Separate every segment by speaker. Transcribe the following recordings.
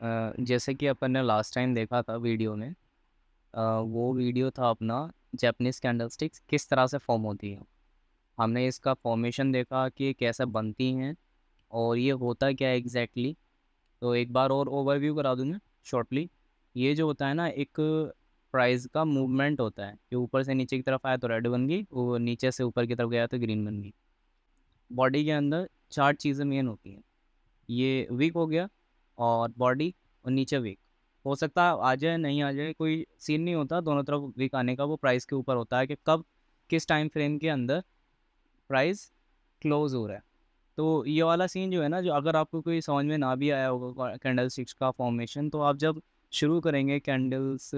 Speaker 1: जैसे कि अपन ने लास्ट टाइम देखा था वीडियो में। वो वीडियो था अपना जैपनीज कैंडलस्टिक्स किस तरह से फॉर्म होती है। हमने इसका फॉर्मेशन देखा कि कैसे बनती हैं और ये होता क्या है एग्जैक्टली। तो एक बार और ओवरव्यू करा दूँ मैं शॉर्टली। ये जो होता है ना, एक प्राइस का मूवमेंट होता है कि ऊपर से नीचे की तरफ आया तो रेड बन गई, वो नीचे से ऊपर की तरफ गया तो ग्रीन बन गई। बॉडी के अंदर चार चीज़ें मेन होती हैं। ये वीक हो गया और बॉडी और नीचे वीक। हो सकता है आ जाए नहीं आ जाए, कोई सीन नहीं होता दोनों तरफ वीक आने का। वो प्राइस के ऊपर होता है कि कब किस टाइम फ्रेम के अंदर प्राइस क्लोज हो रहा है। तो ये वाला सीन जो है ना, जो अगर आपको कोई समझ में ना भी आया होगा कैंडल स्टिक्स का फॉर्मेशन, तो आप जब शुरू करेंगे कैंडल्स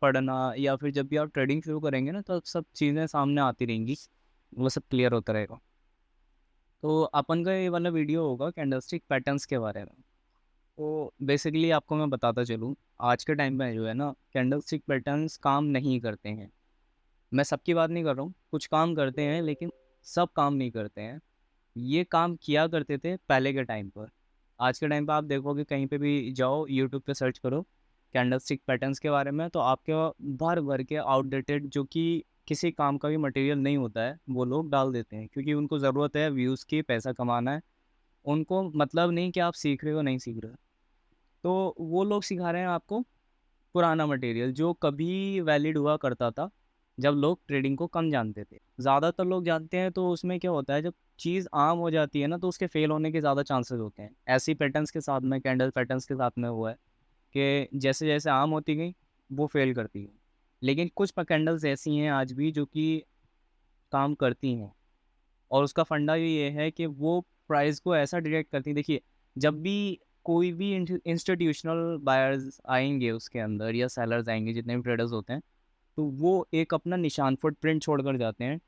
Speaker 1: पढ़ना या फिर जब भी आप ट्रेडिंग शुरू करेंगे ना, तो सब चीज़ें सामने आती रहेंगी, वो सब क्लियर होता रहेगा। तो अपन का ये वाला वीडियो होगा कैंडलस्टिक पैटर्न्स के बारे में। तो बेसिकली आपको मैं बताता चलूँ, आज के टाइम में जो है ना, कैंडलस्टिक पैटर्न्स काम नहीं करते हैं। मैं सबकी बात नहीं कर रहा हूँ, कुछ काम करते हैं लेकिन सब काम नहीं करते हैं। ये काम किया करते थे पहले के टाइम पर। आज के टाइम पे आप देखोगे, कहीं पे भी जाओ यूट्यूब पे सर्च करो कैंडलस्टिक पैटर्न्स के बारे में, तो आपके भर भर के आउटडेटेड, जो कि किसी काम का भी मटेरियल नहीं होता है, वो लोग डाल देते हैं क्योंकि उनको ज़रूरत है व्यूज़ की, पैसा कमाना है। उनको मतलब नहीं कि आप सीख रहे हो नहीं सीख रहे हो। तो वो लोग सिखा रहे हैं आपको पुराना मटेरियल जो कभी वैलिड हुआ करता था, जब लोग ट्रेडिंग को कम जानते थे। ज़्यादातर लोग जानते हैं तो उसमें क्या होता है, जब चीज़ आम हो जाती है ना, तो उसके फेल होने के ज़्यादा चांसेस होते हैं। ऐसी पैटर्न्स के साथ में, कैंडल पैटर्न्स के साथ में हुआ है कि जैसे जैसे आम होती गई वो फेल करती है। लेकिन कुछ कैंडल्स ऐसी हैं आज भी जो कि काम करती हैं, और उसका फंडा ये है कि वो प्राइस को ऐसा डायरेक्ट करती हैं। देखिए, जब भी कोई भी इंस्टीट्यूशनल बायर्स आएंगे उसके अंदर, या सेलर्स आएंगे, जितने भी ट्रेडर्स होते हैं, तो वो एक अपना निशान, फुटप्रिंट छोड़ कर जाते हैं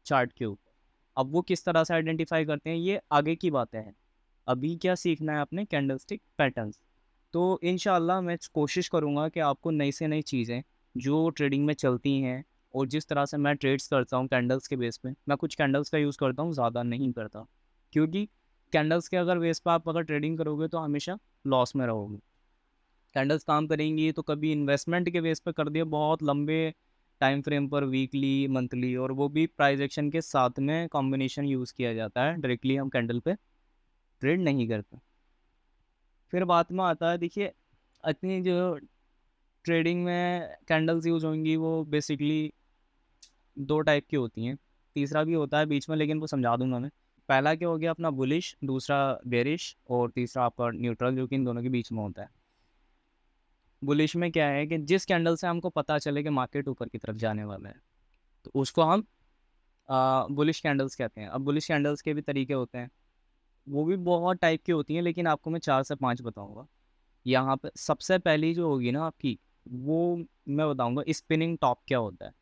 Speaker 1: चार्ट के ऊपर। अब वो किस तरह से आइडेंटिफाई करते हैं, ये आगे की बातें हैं। अभी क्या सीखना है आपने, कैंडलस्टिक पैटर्न्स। तो इंशाल्लाह मैं कोशिश करूँगा कि आपको नई से नई चीज़ें जो ट्रेडिंग में चलती हैं, और जिस तरह से मैं ट्रेड्स करता हूँ कैंडल्स के बेस पे, मैं कुछ कैंडल्स का यूज़ करता हूँ, ज़्यादा नहीं करता। क्योंकि कैंडल्स के अगर बेस पे आप अगर ट्रेडिंग करोगे तो हमेशा लॉस में रहोगे। कैंडल्स काम करेंगी तो कभी इन्वेस्टमेंट के बेस पे कर दिया बहुत लंबे टाइम फ्रेम पर, वीकली, मंथली, और वो भी प्राइस एक्शन के साथ में कॉम्बिनेशन यूज़ किया जाता है। डायरेक्टली हम कैंडल पे ट्रेड नहीं करते। फिर बात में आता है, देखिए, इतनी जो ट्रेडिंग में कैंडल्स यूज़ होंगी वो बेसिकली दो टाइप की होती हैं। तीसरा भी होता है बीच में, लेकिन वो समझा दूंगा मैं। पहला क्या हो गया अपना बुलिश, दूसरा बेरिश, और तीसरा आपका न्यूट्रल, जो कि इन दोनों के बीच में होता है। बुलिश में क्या है कि जिस कैंडल से हमको पता चले कि मार्केट ऊपर की तरफ जाने वाला है, तो उसको हम बुलिश कैंडल्स कहते हैं। अब बुलिश कैंडल्स के भी तरीके होते हैं, वो भी बहुत टाइप की होती हैं, लेकिन आपको मैं 4 से 5 बताऊंगा। यहाँ पे सबसे पहली जो होगी ना आपकी, वो मैं बताऊंगा स्पिनिंग टॉप क्या होता है।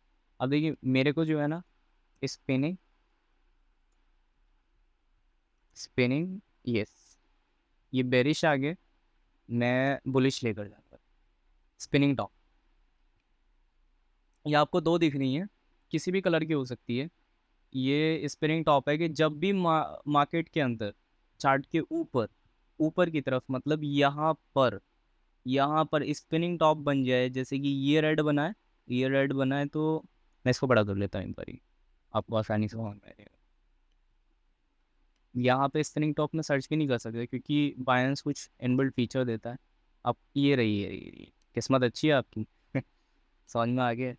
Speaker 1: अब देखिए, मेरे को जो है ना, स्पिनिंग स्पिनिंग यस, ये बेरिश आगे, मैं बुलिश लेकर जाता हूँ। स्पिनिंग टॉप, ये आपको दो दिख रही हैं, किसी भी कलर की हो सकती है। ये स्पिनिंग टॉप है कि जब भी मार्केट के अंदर चार्ट के ऊपर, ऊपर की तरफ, मतलब यहाँ पर स्पिनिंग टॉप बन जाए, जैसे कि ये रेड बना है, ये रेड बना है, तो मैं इसको बड़ा कर लेता हूँ एक बारी, आपको आसानी से समझ में आ जाएगा। यहाँ पे स्पिनिंग टॉप में सर्च भी नहीं कर सकते क्योंकि बायंस कुछ इनबिल्ट फीचर देता है। अब ये रही ये किस्मत अच्छी है आपकी। समझ में आ गया।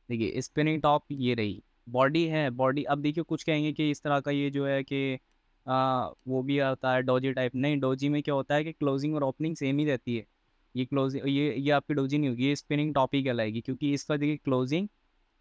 Speaker 1: देखिए स्पिनिंग टॉप ये रही, बॉडी है, बॉडी। अब देखिए, कुछ कहेंगे कि इस तरह का ये जो है कि वो भी आता है डोजी टाइप। नहीं, डोजी में क्या होता है कि क्लोजिंग और ओपनिंग सेम ही रहती है। ये क्लोजिंग, ये आपकी डोजी नहीं होगी, ये स्पिनिंग टॉप ही कहलाएगी, क्योंकि इसका देखिए क्लोजिंग।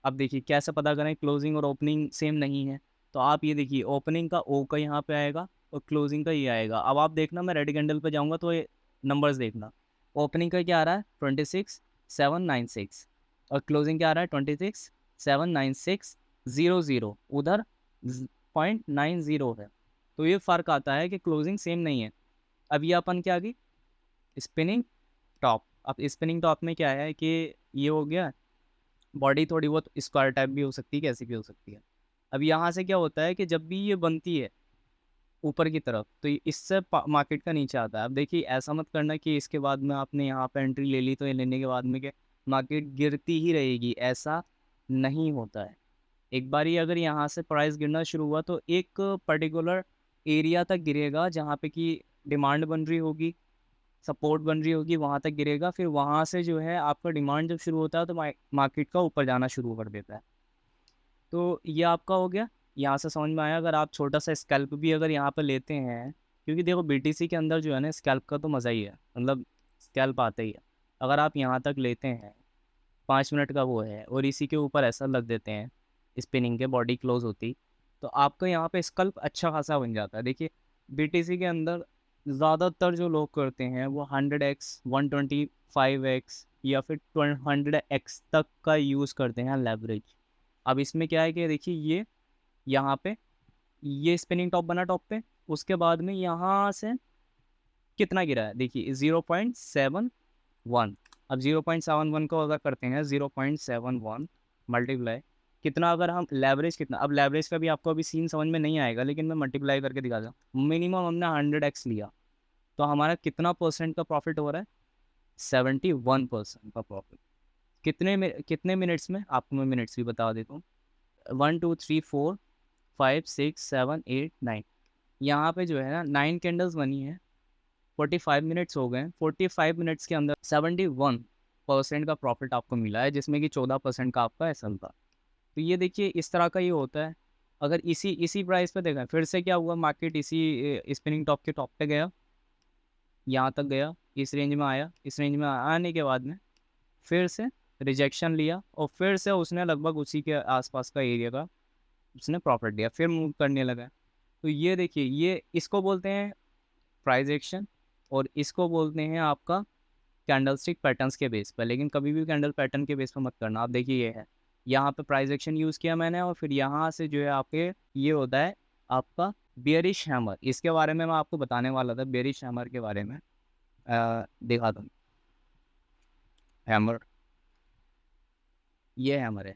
Speaker 1: अब देखिए कैसे पता करें क्लोजिंग और ओपनिंग सेम नहीं है। तो आप ये देखिए, ओपनिंग का ओ का यहाँ पे आएगा और क्लोजिंग का ये आएगा। अब आप देखना, मैं रेड कैंडल पे जाऊंगा तो ये नंबर्स देखना। ओपनिंग का क्या आ रहा है, 26,796, और क्लोजिंग क्या आ रहा है, 26,796,00। उधर 0.90 है। तो ये फ़र्क आता है कि क्लोजिंग सेम नहीं है। अब ये अपन क्या आ गई, स्पिनिंग टॉप। अब स्पिनिंग टॉप में क्या है कि ये हो गया, बॉडी थोड़ी बहुत स्क्वायर टाइप भी हो सकती है, कैसी भी हो सकती है। अब यहाँ से क्या होता है कि जब भी ये बनती है ऊपर की तरफ, तो इससे मार्केट का नीचे आता है। अब देखिए ऐसा मत करना कि इसके बाद में आपने यहाँ पे एंट्री ले ली तो ये लेने के बाद में क्या मार्केट गिरती ही रहेगी, ऐसा नहीं होता है। एक बार ही अगर यहाँ से प्राइस गिरना शुरू हुआ तो एक पर्टिकुलर एरिया तक गिरेगा जहाँ पे कि डिमांड बन रही होगी, सपोर्ट बन रही होगी, वहाँ तक गिरेगा। फिर वहाँ से जो है आपका डिमांड जब शुरू होता है तो मार्केट का ऊपर जाना शुरू कर देता है। तो ये आपका हो गया, यहाँ से समझ में आया। अगर आप छोटा सा स्कैल्प भी अगर यहाँ पे लेते हैं, क्योंकि देखो बीटीसी के अंदर जो है ना स्कैल्प का तो मज़ा ही है, मतलब स्कैल्प आता ही है। अगर आप यहाँ तक लेते हैं, 5 मिनट का वो है, और इसी के ऊपर ऐसा लग देते हैं स्पिनिंग के, बॉडी क्लोज होती, तो आपका यहाँ पे स्कल्प अच्छा खासा बन जाता है। देखिए बीटीसी के अंदर ज़्यादातर जो लोग करते हैं वो 100x, 125x या फिर 100x तक का यूज़ करते हैं लेवरेज। अब इसमें क्या है कि देखिए ये यहाँ पे ये स्पिनिंग टॉप बना टॉप पे, उसके बाद में यहाँ से कितना गिरा है देखिए 0.71। अब 0.71 को अगर करते हैं 0.71 मल्टीप्लाई कितना, अगर हम लेवरेज कितना, अब लेवरेज का भी आपको अभी सीन समझ में नहीं आएगा, लेकिन मैं मल्टीप्लाई करके दिखाता हूँ। मिनिमम हमने 100x लिया तो हमारा कितना परसेंट का प्रॉफिट हो रहा है, 71% का प्रॉफिट। कितने मिनट्स में, आपको मैं मिनट्स भी बता देता हूँ। 1 2 3 4 5 6 7 8 9, यहाँ पे जो है ना 9 कैंडल्स बनी है, 45 मिनट्स हो गए। 45 मिनट्स के अंदर 71% का प्रॉफिट आपको मिला है, जिसमें कि 14% का आपका एसएल था। तो ये देखिए इस तरह का ये होता है। अगर इसी इसी प्राइस पे देखा, फिर से क्या हुआ, मार्केट इसी स्पिनिंग टॉप के टॉप पे गया, यहाँ तक गया, इस रेंज में आया, इस रेंज में आने के बाद में फिर से रिजेक्शन लिया, और फिर से उसने लगभग उसी के आसपास का एरिया का उसने प्रॉफिट दिया, फिर मूव करने लगा। तो ये देखिए ये इसको बोलते हैं प्राइस एक्शन, और इसको बोलते हैं आपका कैंडलस्टिक पैटर्न्स के बेस पर। लेकिन कभी भी कैंडल पैटर्न के बेस पर मत करना। आप देखिए ये है, यहाँ पे प्राइस एक्शन यूज़ किया मैंने, और फिर यहाँ से जो है आपके ये होता है आपका बेयरिश हैमर। इसके बारे में मैं आपको बताने वाला था, बेयरिश हैमर के बारे में दिखा दूँ। हैमर, ये हैमर है,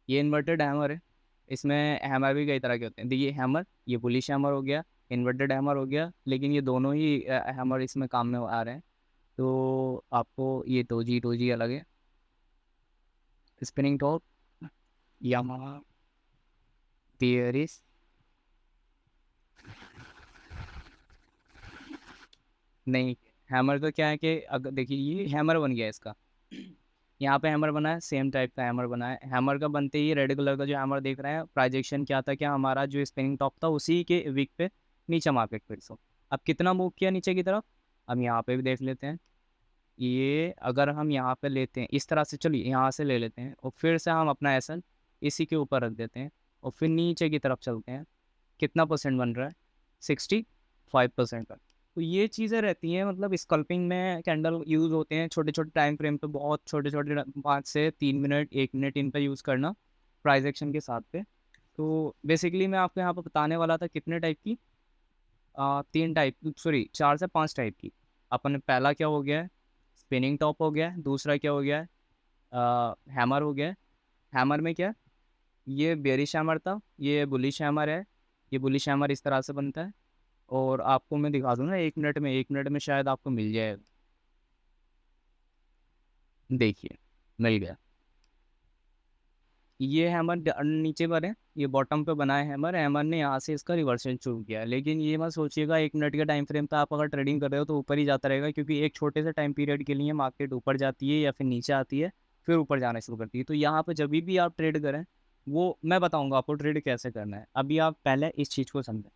Speaker 1: ये इन्वर्टेड हैमर है। इसमें हैमर भी कई तरह के होते हैं। देखिए हैमर, ये बुलिश हैमर हो गया, इन्वर्टेड हैमर हो गया, लेकिन ये दोनों ही हैमर इसमें काम में आ रहे हैं। तो आपको ये टोजी अलग है, स्पिनिंग टॉप, यामाहा, बेयरिश, नहीं। हैमर का क्या है कि अगर देखिए ये हैमर बन गया इसका, यहाँ पे हैमर बना है, सेम टाइप का हैमर बना है। हैमर का बनते ही रेड कलर का जो हैमर देख रहे हैं, प्रोजेक्शन क्या था, क्या हमारा जो स्पिनिंग टॉप था उसी के वीक पे नीचे मार्केट फिर से अब कितना मूव किया नीचे की तरफ। अब यहाँ पे भी देख लेते हैं, ये अगर हम यहाँ पे लेते हैं इस तरह से, चलिए यहाँ से ले लेते हैं, और फिर से हम अपना एसन इसी के ऊपर रख देते हैं, और फिर नीचे की तरफ चलते हैं। कितना परसेंट बन रहा है, 65% का। तो ये चीज़ें रहती हैं, मतलब स्कल्पिंग में कैंडल यूज़ होते हैं छोटे छोटे टाइम फ्रेम पे, बहुत छोटे छोटे 5 से 3 मिनट 1 मिनट इन पे यूज़ करना प्राइस एक्शन के साथ पे। तो बेसिकली मैं आपको यहाँ पर बताने वाला था कितने टाइप की, 3 टाइप, सॉरी 4 से 5 टाइप की। अपन पहला क्या हो गया है, स्पिनिंग टॉप हो गया है। दूसरा क्या हो गया है, हैमर हो गया है। हैमर में क्या, ये बेरिश हैमर था, ये बुलिश हैमर है। ये बुलिश हैमर इस तरह से बनता है, और आपको मैं दिखा दूँ ना 1 मिनट में, 1 मिनट में शायद आपको मिल जाएगा। देखिए मिल गया, ये हैमर नीचे पर है, ये बॉटम पे बना है हैमर। हैमर ने यहाँ से इसका रिवर्सल शुरू किया है, लेकिन ये मत सोचिएगा 1 मिनट के टाइम फ्रेम पे आप अगर ट्रेडिंग कर रहे हो तो ऊपर ही जाता रहेगा, क्योंकि एक छोटे से टाइम पीरियड के लिए मार्केट ऊपर जाती है या फिर नीचे आती है, फिर ऊपर जाना शुरू करती है। तो यहाँ पर जब भी आप ट्रेड करें, वो मैं बताऊँगा आपको ट्रेड कैसे करना है। अभी आप पहले इस चीज़ को समझें।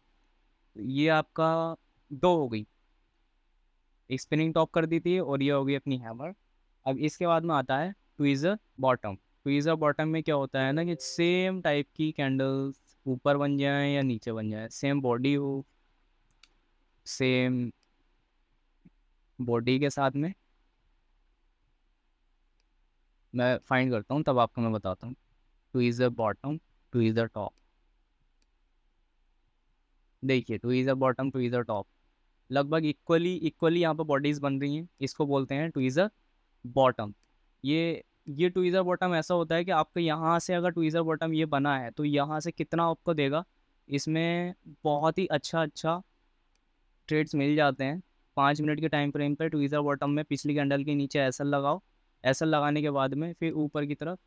Speaker 1: तो ये आपका दो हो गई, एक स्पिनिंग टॉप कर दी थी, और ये हो गई अपनी हैमर। अब इसके बाद में आता है ट्वीज़र बॉटम। ट्वीज़र बॉटम में क्या होता है ना कि सेम टाइप की कैंडल्स ऊपर बन जाए या नीचे बन जाए, सेम बॉडी हो, सेम बॉडी के साथ में मैं फाइंड करता हूँ, तब आपको मैं बताता हूँ। ट्वीज़र बॉटम, ट्वीज़र टॉप, देखिए ट्वीज़र बॉटम ट्वीज़र टॉप लगभग इक्वली इक्वली यहाँ पर बॉडीज बन रही हैं, इसको बोलते हैं ट्वीज़र बॉटम। ये ट्वीज़र बॉटम ऐसा होता है कि आपके यहाँ से अगर ट्वीज़र बॉटम ये बना है तो यहाँ से कितना आपको देगा, इसमें बहुत ही अच्छा ट्रेड्स मिल जाते हैं। 5 मिनट के टाइम फ्रेम पे ट्वीज़र बॉटम में पिछली कैंडल के नीचे एसएल लगाओ। एसएल लगाने के बाद में फिर ऊपर की तरफ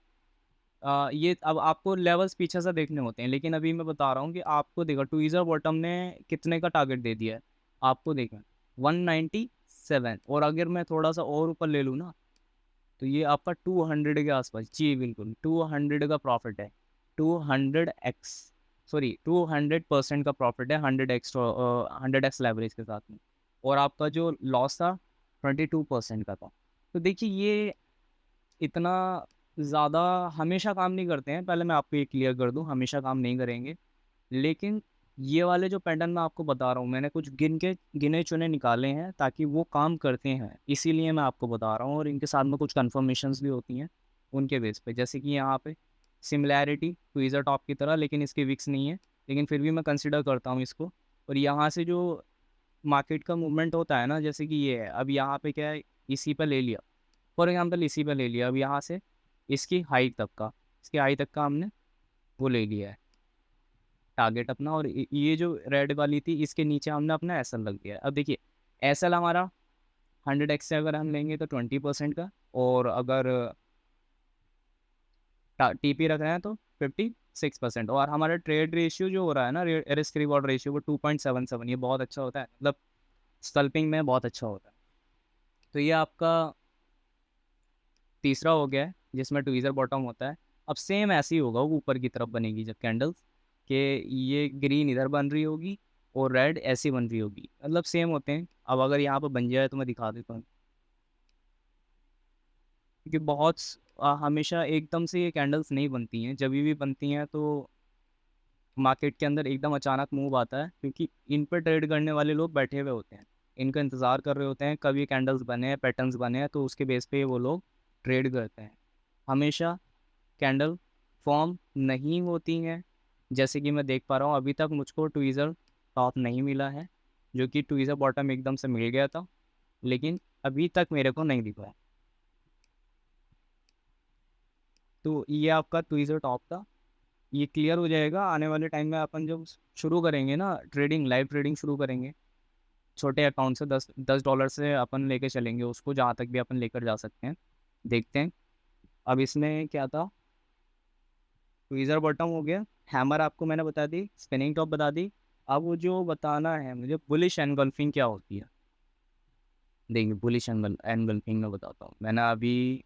Speaker 1: ये अब आपको लेवल्स पीछे से देखने होते हैं, लेकिन अभी मैं बता रहा हूँ कि आपको देखो ट्वीज़र बॉटम ने कितने का टारगेट दे दिया है। आपको देखा 197, और अगर मैं थोड़ा सा और ऊपर ले लूँ ना, तो ये आपका 200 के आसपास, जी बिल्कुल 200 का प्रॉफिट है। 200x, सॉरी 200% का प्रॉफिट है, 100x 100x लेवरेज के साथ में। और आपका जो लॉस था 22% का था। तो देखिए ये इतना ज़्यादा हमेशा काम नहीं करते हैं, पहले मैं आपको ये क्लियर कर दूं, हमेशा काम नहीं करेंगे। लेकिन ये वाले जो पैटर्न मैं आपको बता रहा हूँ, मैंने कुछ गिने चुने निकाले हैं ताकि वो काम करते हैं, इसीलिए मैं आपको बता रहा हूँ। और इनके साथ में कुछ कन्फर्मेशंस भी होती हैं उनके बेस पे, जैसे कि यहाँ पे सिमिलैरिटी ट्वीज़र टॉप की तरह, लेकिन इसके विक्स नहीं है, लेकिन फिर भी मैं कंसिडर करता हूँ इसको। और यहाँ से जो मार्केट का मूवमेंट होता है ना, जैसे कि ये है, अब यहाँ पे क्या है, इसी पे ले लिया, फॉर एग्जाम्पल इसी पे ले लिया, अब यहाँ से इसकी हाइट तक का, इसकी हाइट तक का हमने वो ले लिया है टारगेट अपना, और ये जो रेड वाली थी इसके नीचे हमने अपना एसएल लग दिया है। अब देखिए एसएल हमारा 100x से अगर हम लेंगे तो 20% का, और अगर टीपी रख रहे हैं तो 56%। और हमारा ट्रेड रेशियो जो हो रहा है ना, रिस्क रिवॉर्ड रेशियो, वो 2.77, ये बहुत अच्छा होता है, मतलब स्कल्पिंग में बहुत अच्छा होता है। तो ये आपका तीसरा हो गया है जिसमें ट्वीज़र बॉटम होता है। अब सेम ऐसे ही होगा, वो ऊपर की तरफ बनेगी जब कैंडल्स के, ये ग्रीन इधर बन रही होगी और रेड ऐसी बन रही होगी, मतलब सेम होते हैं। अब अगर यहाँ पर बन जाए तो मैं दिखा देता हूँ, क्योंकि हमेशा एकदम से ये कैंडल्स नहीं बनती हैं, जब भी बनती हैं तो मार्केट के अंदर एकदम अचानक मूव आता है, क्योंकि इन पर ट्रेड करने वाले लोग बैठे हुए होते हैं, इनका इंतज़ार कर रहे होते हैं कब ये कैंडल्स बने हैं, पैटर्न्स बने हैं, तो उसके बेस पे वो लोग ट्रेड करते हैं। हमेशा कैंडल फॉर्म नहीं होती हैं, जैसे कि मैं देख पा रहा हूँ अभी तक मुझको ट्वीज़र टॉप नहीं मिला है, जो कि ट्वीज़र बॉटम एकदम से मिल गया था, लेकिन अभी तक मेरे को नहीं दिखा है। तो ये आपका ट्वीज़र टॉप था, ये क्लियर हो जाएगा आने वाले टाइम में। अपन जब शुरू करेंगे ना ट्रेडिंग, लाइव ट्रेडिंग शुरू करेंगे, छोटे अकाउंट से 10 10 डॉलर से अपन लेके चलेंगे उसको, जहाँ तक भी अपन लेकर जा सकते हैं, देखते हैं। अब इसमें क्या था, ट्वीज़र बॉटम हो गया, हैमर आपको मैंने बता दी, स्पिनिंग टॉप बता दी। अब वो जो बताना है मुझे, बुलिश एनगल्फिंग क्या होती है, देखिए बुलिश एनगल्फिंग में बताता हूँ, मैंने अभी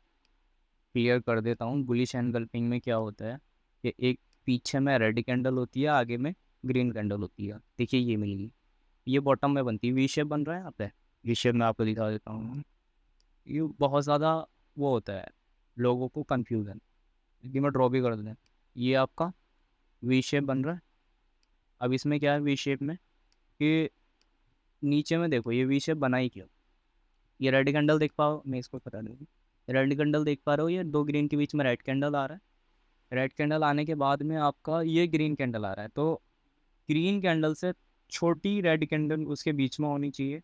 Speaker 1: क्लियर कर देता हूँ। बुलिश एनगल्फिंग में क्या होता है कि एक पीछे में रेड कैंडल होती है, आगे में ग्रीन कैंडल होती है, देखिए ये मिलेगी, ये बॉटम में बनती है, वी शेप बन रहा है यहाँ पे, वी शेप में आपको दिखा देता हूँ। ये बहुत ज़्यादा वो होता है लोगों को कन्फ्यूजन, क्योंकि मैं ड्रॉ भी कर दूँ, ये आपका वी शेप बन रहा है। अब इसमें क्या है वी शेप में, कि नीचे में देखो ये वी शेप बना ही क्यों, ये रेड कैंडल देख पाओ, मैं इसको बता दूँगी, रेड कैंडल देख पा रहे हो, ये दो ग्रीन के बीच में रेड कैंडल आ रहा है, रेड कैंडल आने के बाद में आपका ये ग्रीन कैंडल आ रहा है, तो ग्रीन कैंडल से छोटी रेड कैंडल उसके बीच में होनी चाहिए,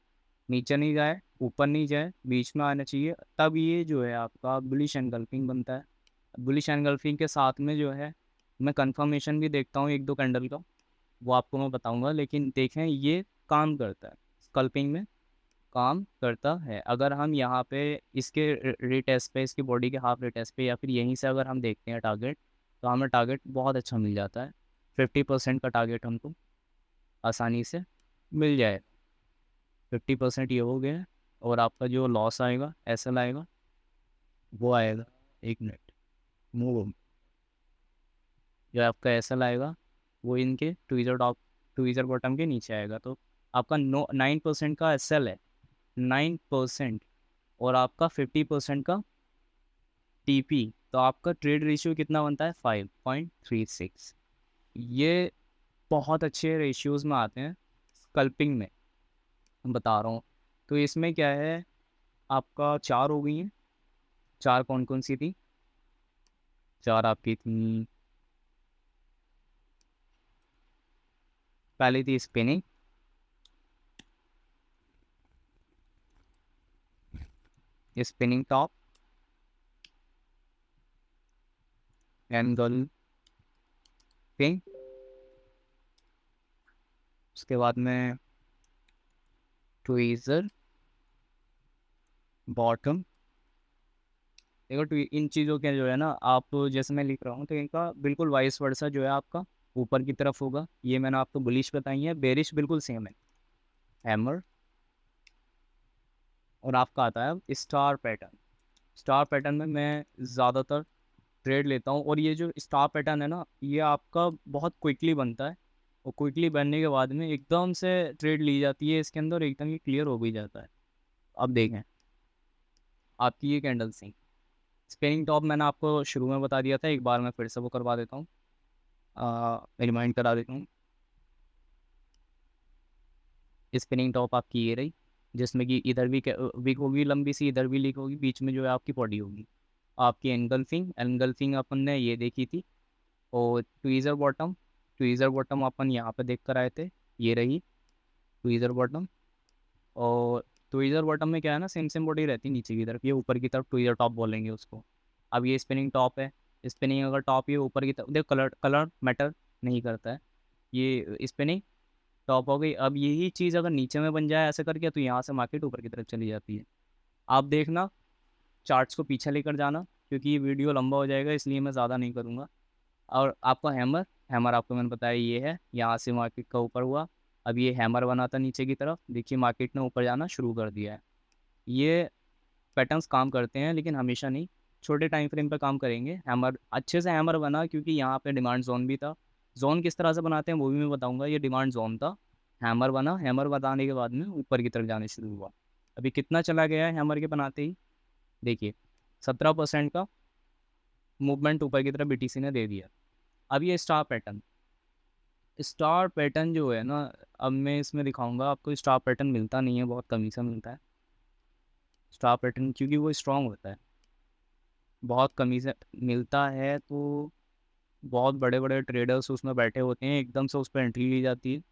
Speaker 1: नीचे नहीं जाए ऊपर नहीं जाए, बीच में आना चाहिए, तब ये जो है आपका बुलिश एनगल्फिंग बनता है। बुलिश एनगल्फिंग के साथ में जो है मैं कंफर्मेशन भी देखता हूँ एक दो कैंडल का, वो आपको मैं बताऊंगा, लेकिन देखें ये काम करता है, स्कल्पिंग में काम करता है। अगर हम यहाँ पे इसके रिटेस्ट पे, इसकी बॉडी के हाफ रिटेस्ट पे, या फिर यहीं से अगर हम देखते हैं टारगेट, तो हमें टारगेट बहुत अच्छा मिल जाता है, 50% का टारगेट हमको आसानी से मिल जाए। 50% ये हो गया, और आपका जो लॉस आएगा एसएल आएगा, वो आएगा, एक मिनट, मूव, जो आपका एसएल आएगा वो इनके ट्वीज़र बॉटम के नीचे आएगा, तो आपका 9% का एसएल है, 9%, और आपका 50% का टीपी, तो आपका ट्रेड रेशियो कितना बनता है, 5.36। ये बहुत अच्छे रेशियोज में आते हैं स्कल्पिंग में, बता रहा हूँ। तो इसमें क्या है, आपका चार हो गई हैं, चार कौन कौन सी थी, चार आपकी थी, पहली थी स्पिनिंग, स्पिनिंग टॉप, एंगल्फिंग, उसके बाद में ट्वीज़र बॉटम। देखो इन चीज़ों के जो है ना, आप जैसे मैं लिख रहा हूँ तो इनका बिल्कुल वाइस वर्सा जो है आपका ऊपर की तरफ होगा। ये मैंने आपको बुलिश बताई है, बेरिश बिल्कुल सेम है। हैमर। और आपका आता है स्टार पैटर्न। स्टार पैटर्न में मैं ज़्यादातर ट्रेड लेता हूँ, और ये जो स्टार पैटर्न है ना, ये आपका बहुत क्विकली बनता है। और क्विकली बनने के बाद में एकदम से ट्रेड ली जाती है इसके अंदर, एकदम ही क्लियर हो भी जाता है। अब देखें आपकी ये कैंडल सी स्पिनिंग टॉप मैंने आपको शुरू में बता दिया था, एक बार मैं फिर से वो करवा देता हूँ, रिमाइंड करा देता हूँ। स्पिनिंग टॉप आपकी ये रही, जिसमें कि इधर भी विक होगी लंबी सी, इधर भी लीक होगी, बीच में जो है आपकी बॉडी होगी। आपकी एंगल्फिंग एंगल्फिंग अपन ने ये देखी थी। और ट्वीज़र बॉटम, ट्वीज़र बॉटम अपन यहाँ पे देख कर आए थे, ये रही ट्वीज़र बॉटम। और ट्वीज़र बॉटम में क्या है ना, सेम सेम बॉडी रहती है नीचे की तरफ, ये ऊपर की तरफ ट्वीज़र टॉप बोलेंगे उसको। अब ये स्पिनिंग टॉप है। स्पिनिंग अगर टॉप ये ऊपर की तरफ, देखो कलर कलर मैटर नहीं करता है। ये स्पिनिंग टॉप हो गई। अब यही चीज़ अगर नीचे में बन जाए ऐसे करके, तो यहाँ से मार्केट ऊपर की तरफ चली जाती है। आप देखना, चार्ट्स को पीछे लेकर जाना, क्योंकि ये वीडियो लंबा हो जाएगा इसलिए मैं ज़्यादा नहीं करूँगा। और आपका हैमर, हैमर आपको मैंने बताया ये है, यहाँ से मार्केट का ऊपर हुआ। अब ये हैमर बना था नीचे की तरफ, देखिए मार्केट ने ऊपर जाना शुरू कर दिया है। ये पैटर्न्स काम करते हैं लेकिन हमेशा नहीं, छोटे टाइम फ्रेम पे काम करेंगे। हैमर अच्छे से हैमर बना, क्योंकि यहाँ पे डिमांड जोन भी था। जोन किस तरह से बनाते हैं वो भी मैं बताऊंगा। ये डिमांड जोन था, हैमर बना, हैमर बनाने के बाद में ऊपर की तरफ जाने शुरू हुआ। अभी कितना चला गया है हैमर के बनाते ही, देखिए 17% का मूवमेंट ऊपर की तरफ बीटीसी ने दे दिया। अब ये स्टार पैटर्न, स्टार पैटर्न जो है ना, अब मैं इसमें दिखाऊंगा आपको। स्टार पैटर्न मिलता नहीं है, बहुत कमी से मिलता है स्टार पैटर्न, क्योंकि वो स्ट्रांग होता है, बहुत कमी से मिलता है। तो बहुत बड़े बड़े ट्रेडर्स उसमें बैठे होते हैं, एकदम से उस पर एंट्री ली जाती है।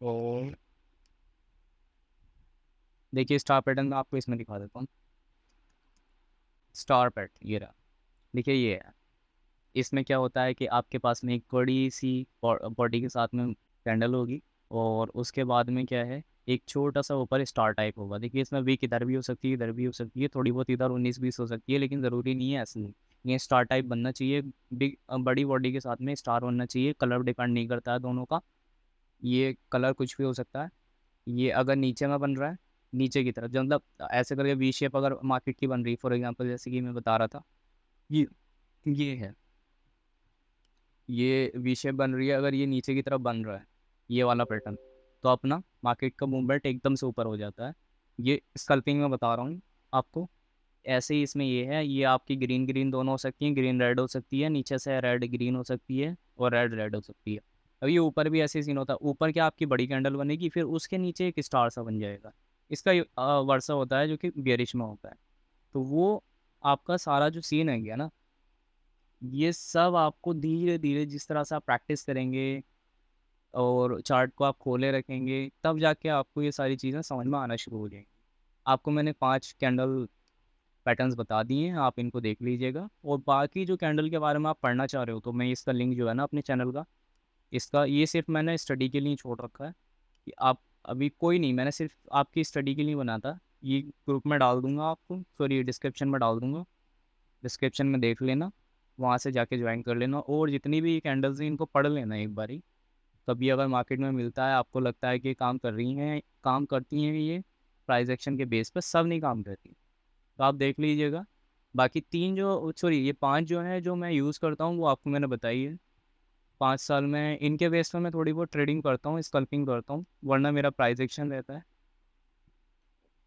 Speaker 1: और देखिए स्टार पैटर्न में आपको इसमें दिखा देता हूँ। स्टार पैटर्न ये रहा, देखिए ये है। इसमें क्या होता है कि आपके पास में एक बड़ी सी बॉडी के साथ में कैंडल होगी, और उसके बाद में क्या है, एक छोटा सा ऊपर स्टार टाइप होगा। देखिए इसमें वीक इधर भी हो सकती है, इधर भी हो सकती है, थोड़ी बहुत इधर 19-20 हो सकती है, लेकिन ज़रूरी नहीं है ऐसे नहीं। ये स्टार टाइप बनना चाहिए, बिग बड़ी बॉडी के साथ में स्टार बनना चाहिए। कलर डिपेंड नहीं करता है दोनों का, ये कलर कुछ भी हो सकता है। ये अगर नीचे में बन रहा है, नीचे की तरफ जो मतलब ऐसे करके वी शेप अगर मार्केट की बन रही है, फॉर एग्जांपल जैसे कि मैं बता रहा था, ये ये है, ये वी शेप बन रही है, अगर ये नीचे की तरफ बन रहा है ये वाला पैटर्न, तो अपना मार्केट का मूवमेंट एकदम से ऊपर हो जाता है। ये स्कल्पिंग में बता रहा हूँ आपको। ऐसे ही इसमें ये है, ये आपकी ग्रीन ग्रीन दोनों हो सकती हैं, ग्रीन रेड हो सकती है, नीचे से रेड ग्रीन हो सकती है, और रेड रेड हो सकती है। अब ये ऊपर भी ऐसे सीन होता है, ऊपर क्या आपकी बड़ी कैंडल बनेगी, फिर उसके नीचे एक स्टार सा बन जाएगा। इसका वर्षा होता है जो कि बियरिश में होता है। तो वो आपका सारा जो सीन है गया ना, ये सब आपको धीरे धीरे जिस तरह से आप प्रैक्टिस करेंगे और चार्ट को आप खोले रखेंगे, तब जाके आपको ये सारी चीज़ें समझ में आना शुरू हो जाएंगी। आपको मैंने 5 कैंडल पैटर्न्स बता दिए हैं, आप इनको देख लीजिएगा। और बाकी जो कैंडल के बारे में आप पढ़ना चाह रहे हो, तो मैं इसका लिंक जो है ना अपने चैनल का, इसका ये सिर्फ मैंने स्टडी के लिए छोड़ रखा है, कि आप अभी कोई नहीं, मैंने सिर्फ आपकी स्टडी के लिए बना था। ये ग्रुप में डाल दूंगा आपको, सॉरी डिस्क्रिप्शन में डाल दूंगा, डिस्क्रिप्शन में देख लेना, वहाँ से जाके ज्वाइन कर लेना। और जितनी भी कैंडल्स हैं इनको पढ़ लेना एक बारी। कभी अगर मार्केट में मिलता है, आपको लगता है कि काम कर रही हैं, काम करती हैं ये प्राइस एक्शन के बेस पर, सब नहीं काम करती, तो आप देख लीजिएगा। बाकी 3 जो, सॉरी ये 5 जो है जो मैं यूज़ करता हूँ, वो आपको मैंने बताई है। 5 साल में इनके बेस पर मैं थोड़ी बहुत ट्रेडिंग करता हूँ, स्कल्पिंग करता हूँ, वरना मेरा प्राइस एक्शन रहता है।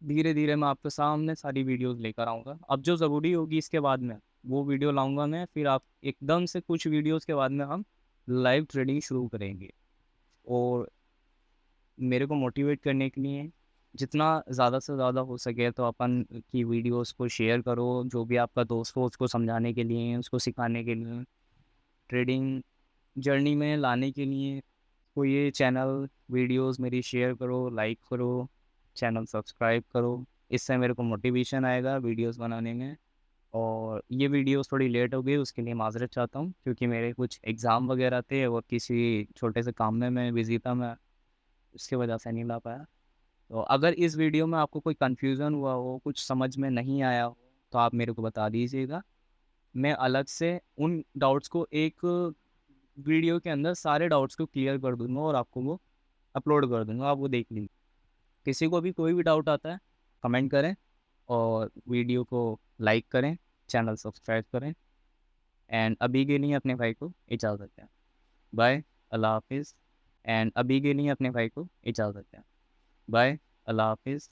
Speaker 1: धीरे धीरे मैं आपके सामने सारी वीडियोस लेकर आऊँगा। अब जो ज़रूरी होगी इसके बाद में वो वीडियो लाऊंगा मैं, फिर आप एकदम से कुछ वीडियोस के बाद में हम लाइव ट्रेडिंग शुरू करेंगे। और मेरे को मोटिवेट करने के लिए जितना ज़्यादा से ज़्यादा हो सके तो अपन की वीडियोस को शेयर करो, जो भी आपका दोस्त हो उसको समझाने के लिए, उसको सिखाने के लिए, ट्रेडिंग जर्नी में लाने के लिए। तो ये चैनल वीडियोस मेरी शेयर करो, लाइक करो, चैनल सब्सक्राइब करो, इससे मेरे को मोटिवेशन आएगा वीडियोस बनाने में। और ये वीडियो थोड़ी लेट हो गई, उसके लिए माज़रत चाहता हूँ, क्योंकि मेरे कुछ एग्ज़ाम वगैरह थे और किसी छोटे से काम में मैं बिज़ी था मैं, उसकी वजह से नहीं ला पाया। तो अगर इस वीडियो में आपको कोई कन्फ्यूज़न हुआ हो, कुछ समझ में नहीं आया हो, तो आप मेरे को बता दीजिएगा। मैं अलग से उन डाउट्स को एक वीडियो के अंदर सारे डाउट्स को क्लियर कर दूँगा और आपको वो अपलोड कर दूँगा, आप वो देख लीजिए। किसी को भी कोई भी डाउट आता है, कमेंट करें और वीडियो को लाइक करें, चैनल सब्सक्राइब करें। एंड अभी के लिए अपने भाई को इजाज़त दें। बाय, अल्लाह हाफ़िज़। एंड अभी के लिए अपने भाई को इजाज़त दें। बाय, अल्लाह हाफ़िज़।